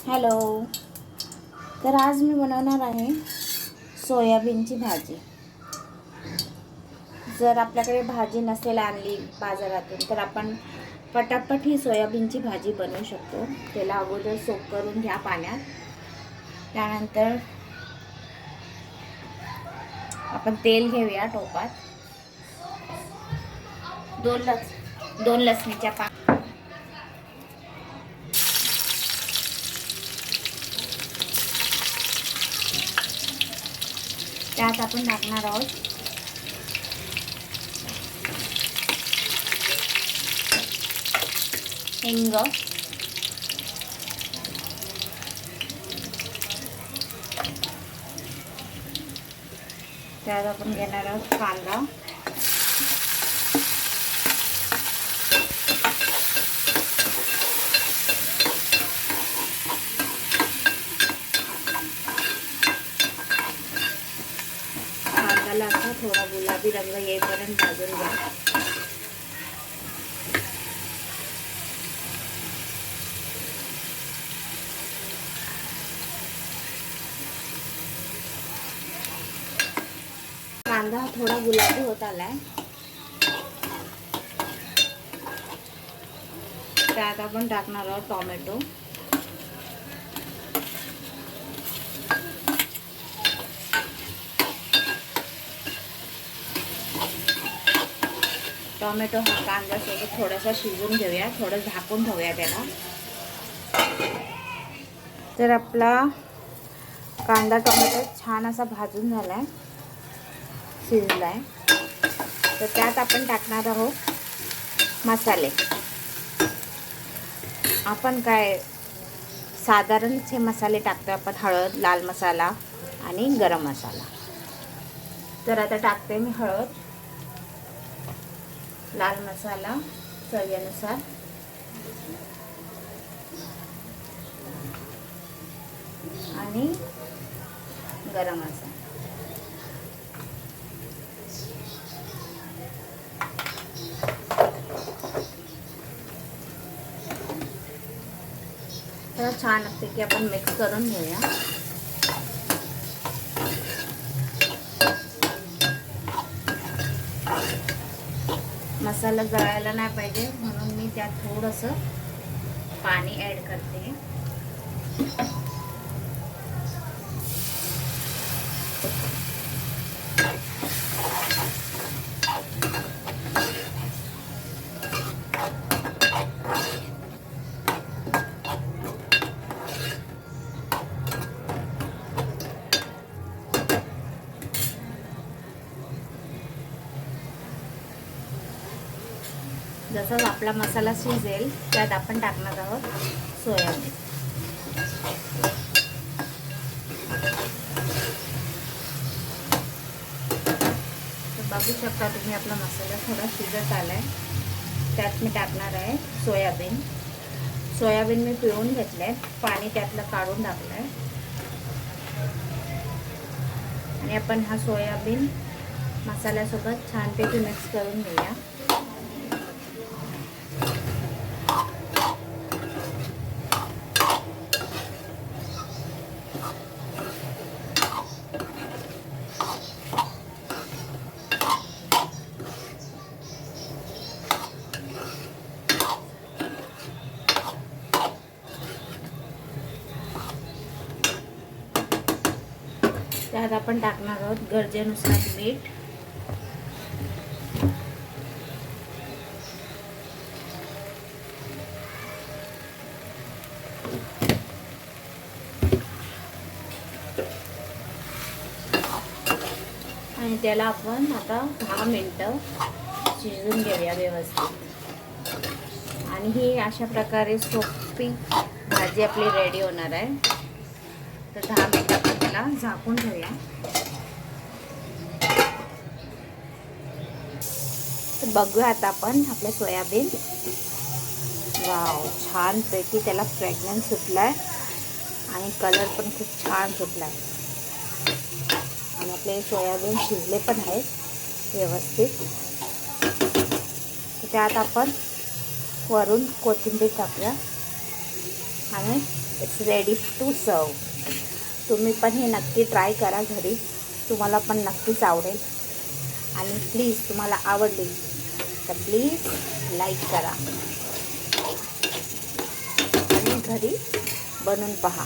Hello. तर आज मी बनवणार आहे सोयाबीनची भाजी. जर आपल्याकडे भाजी नसेल आणली बाजारातून तर आपण पटापट ही सोयाबीनची भाजी बनवू शकतो. त्याला अगोदर सोक करून घ्या पाण्यात. त्यानंतर आपण तेल घेऊया टोपात. दोन लसणीच्या त्यात आपण टाकणार आहोत हिंग, त्यात आपण घेणार आहोत कांदा, कांद्याला असा थोडा गुलाबी रंग येईपर्यंत भाजून घ्या. कांदा थोडा गुलाबी होत आलाय. त्यात आपण टाकणार आहोत टोमॅटो. टोमॅटो हा कांद्यासोबत थोडासा शिजवून घेऊया. थोडं झाकून ठेवूया त्याला. तर आपला कांदा टोमॅटो छान असा भाजून झालाय, शिजलाय. तर त्यात आपण टाकणार आहोत मसाले. आपण काय साधारणचे मसाले टाकतो आपण, हळद, लाल मसाला आणि गरम मसाला. तर आता टाकते मी हळद, लाल मसाला चवीनुसार, आणि गरम मसाला. तर छान असते की आपण मिक्स करून घेऊया. मसाला जळायला नाही पाहिजे म्हणून मी त्यात थोडंसं पाणी ॲड करते. जसं आपला मसाला शिजेल त्यात आपण टाकणार आहोत सोयाबीन. तर बघू शकता तुम्ही आपला मसाला थोडा शिजत आलाय. त्यात मी टाकणार आहे सोयाबीन. सोयाबीन मी पिळून घेतले, पाणी त्यातलं काढून टाकलंय. आणि आपण हा सोयाबीन मसाल्यासोबत छानपैकी मिक्स करून घेऊया. त्यात आपण टाकणार आहोत गरजेनुसार मीठ, आणि त्याला आपण आता 10 मिनिटं शिजवून घेऊया व्यवस्थित. आणि ही अशा प्रकारे सोपी भाजी आपली रेडी होणार आहे. तर 10 मिनिटं आपण त्याला झाकून ठेवूया. तर बघूया आता आपण आपले सोयाबीन. वाव, छानपैकी त्याला फ्रेग्रन्स सुटलाय आणि कलर पण खूप छान सुटलाय. आणि आपले सोयाबीन शिजले पण आहेत व्यवस्थित. त्यात आपण वरून कोथिंबीर टाकूया आणि इट्स रेडी टू सर्व. तुम्ही पण हे नक्की ट्राय करा घरी, तुम्हाला पण नक्कीच आवडेल. आणि प्लीज तुम्हाला आवडली तर प्लीज लाईक करा आणि घरी बनवून पहा.